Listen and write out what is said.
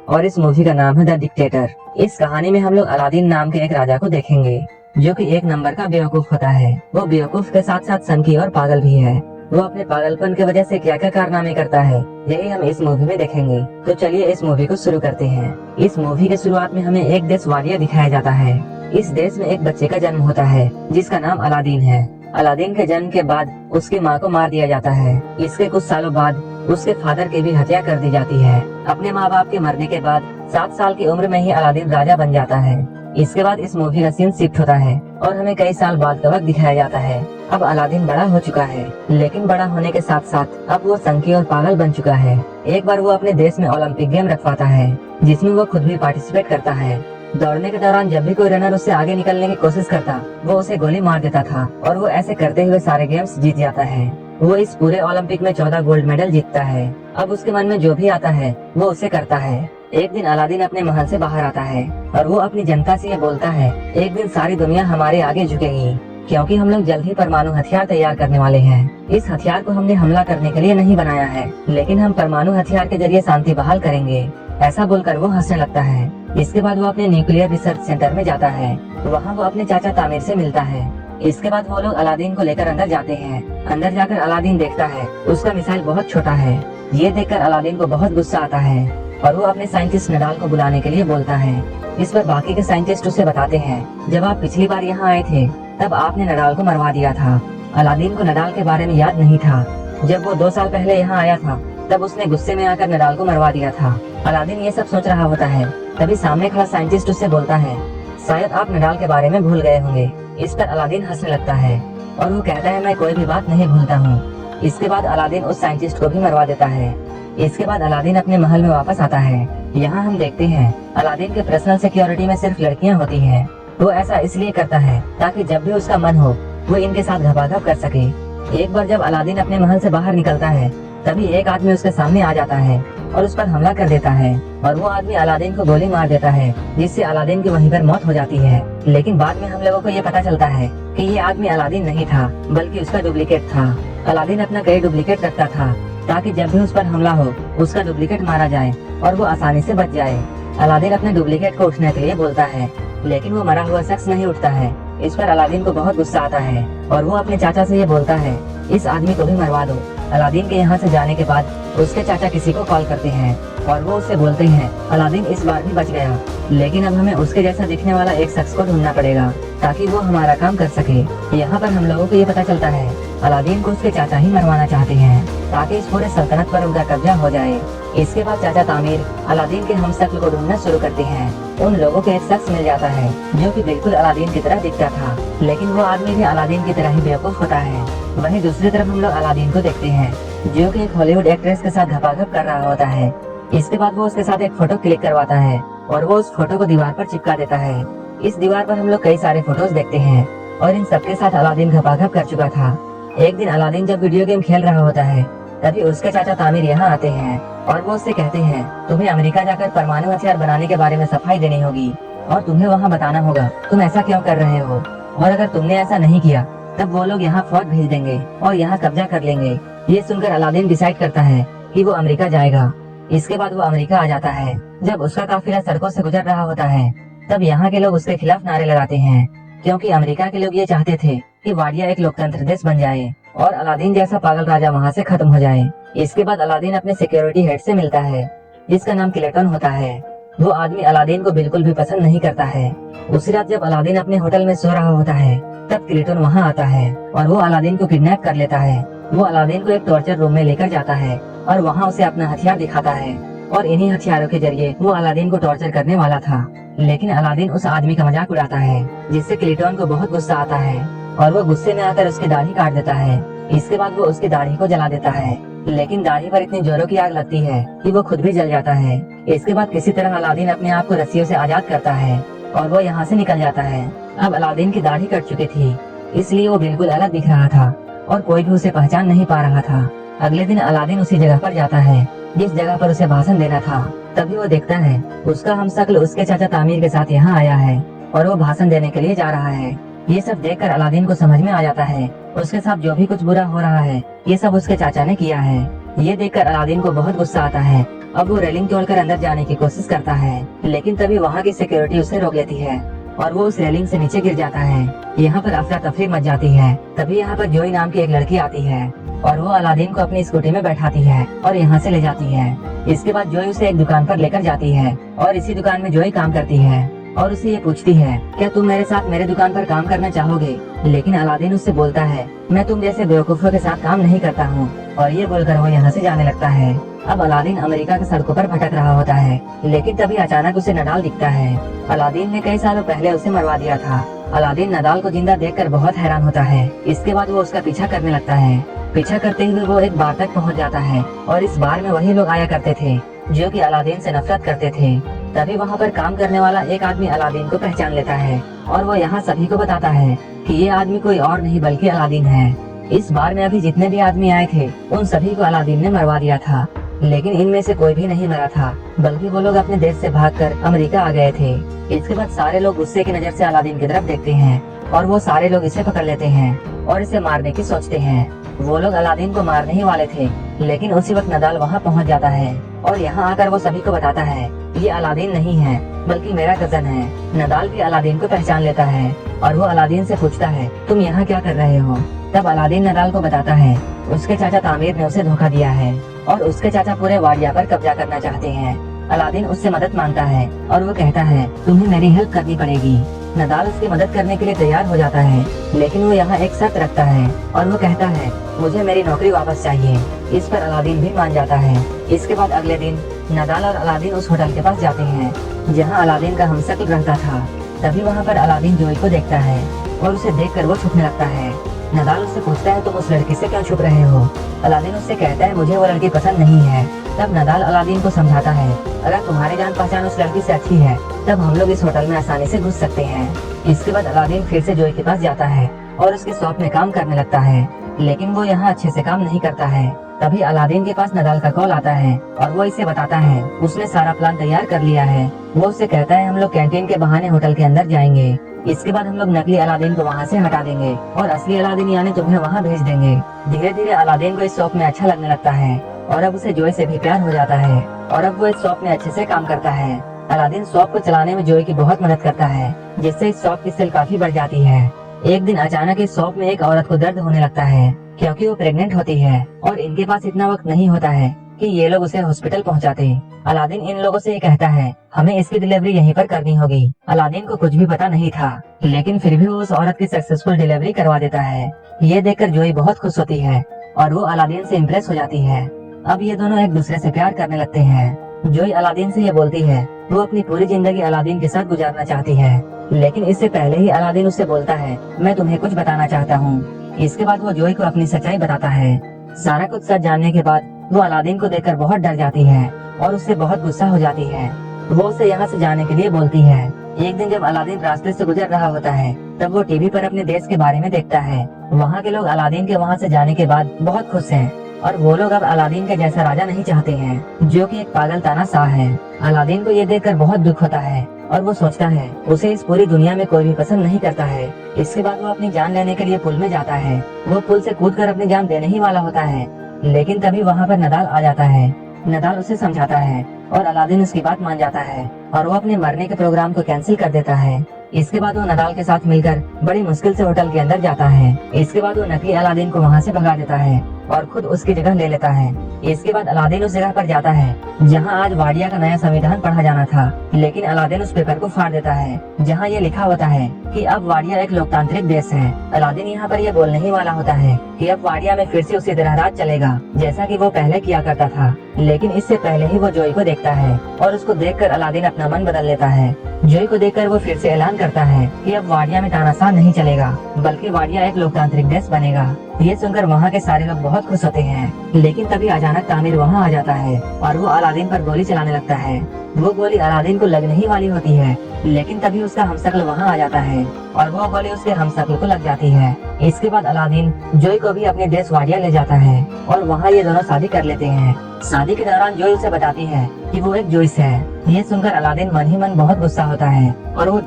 और इस मूवी का नाम है द डिक्टेटर। इस कहानी में हम लोग अलादीन नाम के एक राजा को देखेंगे जो कि एक नंबर का बेवकूफ होता है। वो बेवकूफ के साथ साथ सनकी और पागल भी है। वो अपने पागलपन की वजह से क्या क्या कारनामे करता है, यही हम इस मूवी में देखेंगे। तो चलिए इस मूवी को शुरू करते हैं। इस मूवी के शुरुआत में हमें एक देश वाडिया दिखाया जाता है। इस देश में एक बच्चे का जन्म होता है जिसका नाम अलादीन है। अलादीन के जन्म के बाद उसकी माँ को मार दिया जाता है। इसके कुछ सालों बाद उसके फादर की भी हत्या कर दी जाती है। अपने माँ बाप के मरने के बाद 7 साल की उम्र में ही अलादीन राजा बन जाता है। इसके बाद इस मूवी का सीन शिफ्ट होता है और हमें कई साल बाद का वक्त दिखाया जाता है। अब अलादीन बड़ा हो चुका है, लेकिन बड़ा होने के साथ साथ अब वो संकी और पागल बन चुका है। एक बार वो अपने देश में ओलंपिक गेम रखवाता है जिसमें वो खुद भी पार्टिसिपेट करता है। दौड़ने के दौरान जब भी कोई रनर उससे आगे निकलने की कोशिश करता, वो उसे गोली मार देता था और वो ऐसे करते हुए सारे गेम्स जीत जाता है। वो इस पूरे ओलंपिक में 14 गोल्ड मेडल जीतता है। अब उसके मन में जो भी आता है वो उसे करता है। एक दिन अलादीन अपने महल से बाहर आता है और वो अपनी जनता से ये बोलता है, एक दिन सारी दुनिया हमारे आगे झुकेगी क्योंकि हम लोग जल्द ही परमाणु हथियार तैयार करने वाले हैं। इस हथियार को हमने हमला करने के लिए नहीं बनाया है, लेकिन हम परमाणु हथियार के जरिए शांति बहाल करेंगे। ऐसा बोलकर वो हंसने लगता है। इसके बाद वो अपने न्यूक्लियर रिसर्च सेंटर में जाता है। वहाँ वो अपने चाचा तामिर से मिलता है। इसके बाद वो लोग अलादीन को लेकर अंदर जाते हैं। अंदर जाकर अलादीन देखता है उसका मिसाइल बहुत छोटा है। ये देखकर अलादीन को बहुत गुस्सा आता है और वो अपने साइंटिस्ट नडाल को बुलाने के लिए बोलता है। इस पर बाकी के साइंटिस्ट उसे बताते हैं, जब आप पिछली बार यहाँ आए थे तब आपने नडाल को मरवा दिया था। अलादीन को नडाल के बारे में याद नहीं था। जब वो 2 साल पहले यहाँ आया था तब उसने गुस्से में आकर नडाल को मरवा दिया था। अलादीन ये सब सोच रहा होता है, तभी सामने खड़ा साइंटिस्ट उससे बोलता है, शायद आप नडाल के बारे में भूल गए होंगे। इस पर अलादीन हंसने लगता है और वो कहता है, मैं कोई भी बात नहीं भूलता हूँ। इसके बाद अलादीन उस साइंटिस्ट को भी मरवा देता है। इसके बाद अलादीन अपने महल में वापस आता है। यहाँ हम देखते हैं अलादीन के पर्सनल सिक्योरिटी में सिर्फ लड़कियाँ होती हैं। वो ऐसा इसलिए करता है ताकि जब भी उसका मन हो वो इनके साथ घपाघप कर सके। एक बार जब अलादीन अपने महल से बाहर निकलता है तभी एक आदमी उसके सामने आ जाता है और उस पर हमला कर देता है और वो आदमी अलादीन को गोली मार देता है, जिससे अलादीन की वहीं पर मौत हो जाती है। लेकिन बाद में हम लोगों को ये पता चलता है कि ये आदमी अलादीन नहीं था बल्कि उसका डुप्लीकेट था। अलादीन अपना कई डुप्लीकेट रखता था ताकि जब भी उस पर हमला हो उसका डुप्लीकेट मारा जाए और वो आसानी से बच जाए। अलादीन अपने डुप्लीकेट को उठने के लिए बोलता है, लेकिन वो मरा हुआ शख्स नहीं उठता है। इस पर अलादीन को बहुत गुस्सा आता है और वो अपने चाचा से ये बोलता है, इस आदमी को भी मरवा दो। अलादीन के यहाँ से जाने के बाद उसके चाचा किसी को कॉल करते हैं और वो उससे बोलते हैं, अलादीन इस बार भी बच गया, लेकिन अब हमें उसके जैसा दिखने वाला एक शख्स को ढूंढना पड़ेगा ताकि वो हमारा काम कर सके। यहाँ पर हम लोगों को ये पता चलता है अलादीन को उसके चाचा ही मरवाना चाहते हैं ताकि इस पूरे सल्तनत पर उनका कब्जा हो जाए। इसके बाद चाचा तामिर अलादीन के हमशक्ल को ढूंढना शुरू करते हैं। उन लोगों को एक शख्स मिल जाता है जो कि बिल्कुल अलादीन की तरह दिखता था, लेकिन वो आदमी भी अलादीन की तरह ही बेवकूफ होता है। वहीं दूसरी तरफ हम लोग अलादीन को देखते हैं जो कि एक हॉलीवुड एक्ट्रेस के साथ घपाघप कर रहा होता है। इसके बाद वो उसके साथ एक फोटो क्लिक करवाता है और वो उस फोटो को दीवार पर चिपका देता है। इस दीवार पर हम लोग कई सारे फोटोज देखते हैं और इन सबके साथ अलादीन घपाघप कर चुका था। एक दिन अलादीन जब वीडियो गेम खेल रहा होता है तभी उसके चाचा तामिर यहाँ आते हैं और वो उससे कहते हैं, तुम्हें अमेरिका जाकर परमाणु हथियार बनाने के बारे में सफाई देनी होगी और तुम्हें वहाँ बताना होगा तुम ऐसा क्यों कर रहे हो, और अगर तुमने ऐसा नहीं किया तब वो लोग यहाँ फौज भेज देंगे और यहाँ कब्जा कर लेंगे। ये सुनकर अलादीन डिसाइड करता है कि वो अमेरिका जाएगा। इसके बाद वो अमेरिका आ जाता है। जब उसका काफिला सड़कों से गुजर रहा होता है तब यहाँ के लोग उसके खिलाफ नारे लगाते हैं, क्योंकि अमेरिका के लोग ये चाहते थे कि वाडिया एक लोकतंत्र देश बन जाए और अलादीन जैसा पागल राजा वहाँ से खत्म हो जाए। इसके बाद अलादीन अपने सिक्योरिटी हेड से मिलता है जिसका नाम क्लेटन होता है। वो आदमी अलादीन को बिल्कुल भी पसंद नहीं करता है। उसी रात जब अलादीन अपने होटल में सो रहा होता है तब क्लेटन वहाँ आता है और वो अलादीन को किडनैप कर लेता है। वो अलादीन को एक टॉर्चर रूम में लेकर जाता है और वहाँ उसे अपना हथियार दिखाता है और इन्हीं हथियारों के जरिए वो अलादीन को टॉर्चर करने वाला था। लेकिन अलादीन उस आदमी का मजाक उड़ाता है जिससे क्लेटन को बहुत गुस्सा आता है और वो गुस्से में आकर उसकी दाढ़ी काट देता है। इसके बाद वो उसकी दाढ़ी को जला देता है, लेकिन दाढ़ी पर इतनी जोरों की आग लगती है कि वो खुद भी जल जाता है। इसके बाद किसी तरह अलादीन अपने आप को रस्सियों से आजाद करता है और वो यहाँ से निकल जाता है। अब अलादीन की दाढ़ी कट चुकी थी, इसलिए वो बिल्कुल अलग दिख रहा था और कोई भी उसे पहचान नहीं पा रहा था। अगले दिन अलादीन उसी जगह पर जाता है जिस जगह पर उसे भाषण देना था। तभी वो देखता है उसका हमशक्ल उसके चाचा तामिर के साथ यहाँ आया है और वो भाषण देने के लिए जा रहा है। ये सब देखकर अलादीन को समझ में आ जाता है उसके साथ जो भी कुछ बुरा हो रहा है ये सब उसके चाचा ने किया है। ये देखकर अलादीन को बहुत गुस्सा आता है अब वो रेलिंग तोड़कर अंदर जाने की कोशिश करता है, लेकिन तभी वहाँ की सिक्योरिटी उसे रोक लेती है और वो उस रेलिंग से नीचे गिर जाता है। यहाँ पर अफरा तफरी मच जाती है। तभी यहाँ पर जोई नाम की एक लड़की आती है और वो अलादीन को अपनी स्कूटी में बैठाती है और यहाँ से ले जाती है। इसके बाद जोई उसे एक दुकान पर लेकर जाती है और इसी दुकान में जोई काम करती है और उसे ये पूछती है, क्या तुम मेरे साथ मेरे दुकान पर काम करना चाहोगे? लेकिन अलादीन उससे बोलता है, मैं तुम जैसे बेवकूफों के साथ काम नहीं करता हूँ, और ये बोलकर वो यहाँ से जाने लगता है। अब अलादीन अमेरिका के सड़कों पर भटक रहा होता है, लेकिन तभी अचानक उसे नडाल दिखता है। अलादीन ने कई सालों पहले उसे मरवा दिया था। अलादीन नडाल को जिंदा देखकर बहुत हैरान होता है। इसके बाद वो उसका पीछा करने लगता है। पीछा करते हुए वो एक बार तक पहुँच जाता है और इस बार में वही लोग आया करते थे जो कि अलादीन से नफरत करते थे। तभी वहाँ पर काम करने वाला एक आदमी अलादीन को पहचान लेता है और वो यहाँ सभी को बताता है कि ये आदमी कोई और नहीं बल्कि अलादीन है। इस बार में अभी जितने भी आदमी आए थे उन सभी को अलादीन ने मरवा दिया था, लेकिन इनमें से कोई भी नहीं मरा था, बल्कि वो लोग अपने देश से भागकर अमेरिका आ गए थे। इसके बाद सारे लोग गुस्से की नजर से अलादीन की तरफ देखते हैं और वो सारे लोग इसे पकड़ लेते हैं और इसे मारने की सोचते हैं। वो लोग अलादीन को मारने ही वाले थे, लेकिन उसी वक्त नडाल वहाँ पहुँच जाता है और यहाँ आकर वो सभी को बताता है, ये अलादीन नहीं है बल्कि मेरा कजन है। नडाल भी अलादीन को पहचान लेता है और वो अलादीन से पूछता है, तुम यहाँ क्या कर रहे हो? तब अलादीन नडाल को बताता है उसके चाचा तामीर ने उसे धोखा दिया है और उसके चाचा पूरे वाडिया पर कब्जा करना चाहते हैं। अलादीन उससे मदद मांगता है और वो कहता है, तुम्हें मेरी हेल्प करनी पड़ेगी। नडाल उसकी मदद करने के लिए तैयार हो जाता है, लेकिन वो यहाँ एक शर्त रखता है और वो कहता है, मुझे मेरी नौकरी वापस चाहिए। इस पर अलादीन भी मान जाता है। इसके बाद अगले दिन नडाल और अलादीन उस होटल के पास जाते हैं जहाँ अलादीन का हमशक्ल रहता था। तभी वहाँ पर अलादीन जोई को देखता है और उसे देखकर वो छुपने लगता है। नडाल उससे पूछता है, तुम उस लड़की से क्यों छुप रहे हो? अलादीन उससे कहता है, मुझे वो लड़की पसंद नहीं है। तब नडाल अलादीन को समझाता है, अगर तुम्हारी जान पहचान उस लड़की से अच्छी है तब हम लोग इस होटल में आसानी से घुस सकते हैं। इसके बाद अलादीन फिर से जोई के पास जाता है और उसके शॉप में काम करने लगता है, लेकिन वो यहाँ अच्छे से काम नहीं करता है। तभी अलादीन के पास नडाल का कॉल आता है और वो इसे बताता है उसने सारा प्लान तैयार कर लिया है। वो उससे कहता है, हम लोग कैंटीन के बहाने होटल के अंदर जाएंगे। इसके बाद हम लोग नकली अलादीन को वहाँ से हटा देंगे और असली अलादीन यानी तुम्हें वहाँ भेज देंगे। धीरे धीरे अलादीन को इस शॉप में अच्छा लगने लगता है और अब उसे जोई से भी प्यार हो जाता है और अब वो इस शॉप में अच्छे से काम करता है। अलादीन शॉप को चलाने में जोई की बहुत मदद करता है, जिससे इस शॉप की सेल काफी बढ़ जाती है। एक दिन अचानक इस शॉप में एक औरत को दर्द होने लगता है क्योंकि वो प्रेग्नेंट होती है और इनके पास इतना वक्त नहीं होता है कि ये लोग उसे हॉस्पिटल पहुंचाते। अलादीन इन लोगों से ये कहता है, हमें इसकी डिलीवरी यहीं पर करनी होगी। अलादीन को कुछ भी पता नहीं था, लेकिन फिर भी वो उस औरत की सक्सेसफुल डिलीवरी करवा देता है। ये देखकर जोई बहुत खुश होती है और वो अलादीन से इम्प्रेस हो जाती है। अब ये दोनों एक दूसरे से प्यार करने लगते हैं। जोई अलादीन से ये बोलती है वो अपनी पूरी जिंदगी अलादीन के साथ गुजारना चाहती है, लेकिन इससे पहले ही अलादीन उससे बोलता है, मैं तुम्हें कुछ बताना चाहता हूँ। इसके बाद वो जोई को अपनी सच्चाई बताता है। सारा कुछ सच जानने के बाद वो अलादीन को देखकर बहुत डर जाती है और उससे बहुत गुस्सा हो जाती है। वो उसे यहाँ से जाने के लिए बोलती है। एक दिन जब अलादीन रास्ते से गुजर रहा होता है तब वो टीवी पर अपने देश के बारे में देखता है। वहाँ के लोग अलादीन के वहाँ से जाने के बाद बहुत खुश हैं और वो लोग अब अलादीन के जैसा राजा नहीं चाहते हैं जो कि एक पागल तानाशाह है। अलादीन को ये देखकर बहुत दुख होता है और वो सोचता है उसे इस पूरी दुनिया में कोई भी पसंद नहीं करता है। इसके बाद वो अपनी जान लेने के लिए पुल में जाता है। वो पुल से कूदकर अपनी जान देने ही वाला होता है, लेकिन तभी वहाँ पर नडाल आ जाता है। नडाल उसे समझाता है और अलादीन उसकी बात मान जाता है और वो अपने मरने के प्रोग्राम को कैंसिल कर देता है। इसके बाद वो नडाल के साथ मिलकर बड़ी मुश्किल से होटल के अंदर जाता है। इसके बाद वो नकली अलादीन को वहाँ से भगा देता है और खुद उसकी जगह ले लेता है। इसके बाद अलादीन उस जगह पर जाता है जहाँ आज वाडिया का नया संविधान पढ़ा जाना था, लेकिन अलादीन उस पेपर को फाड़ देता है जहाँ ये लिखा होता है कि अब वाडिया एक लोकतांत्रिक देश है। अलादीन यहाँ पर ये बोलने ही वाला होता है कि अब वाडिया में फिर से उसी तरह राज चलेगा जैसा कि वो पहले किया करता था, लेकिन इससे पहले ही वो जोई को देखता है और उसको देखकर अलादीन अपना मन बदल लेता है। जोई को देखकर वो फिर से ऐलान करता है कि अब वाडिया में तानाशाह नहीं चलेगा बल्कि वाडिया एक लोकतांत्रिक देश बनेगा। ये सुनकर वहाँ के सारे लोग बहुत खुश होते हैं, लेकिन तभी अचानक तामिर वहाँ आ जाता है और वो अलादीन पर गोली चलाने लगता है। वो गोली अलादीन को लगने ही वाली होती है, लेकिन तभी उसका हमशक्ल वहाँ आ जाता है और वो गोली उसके हमशक्ल को लग जाती है। इसके बाद अलादीन जोई को भी अपने देश वाडिया ले जाता है और वहाँ ये दोनों शादी कर लेते हैं। शादी के दौरान जोई उसे बताती है कि वो एक जोइस है। ये सुनकर अलादीन मन ही मन बहुत गुस्सा होता है और वो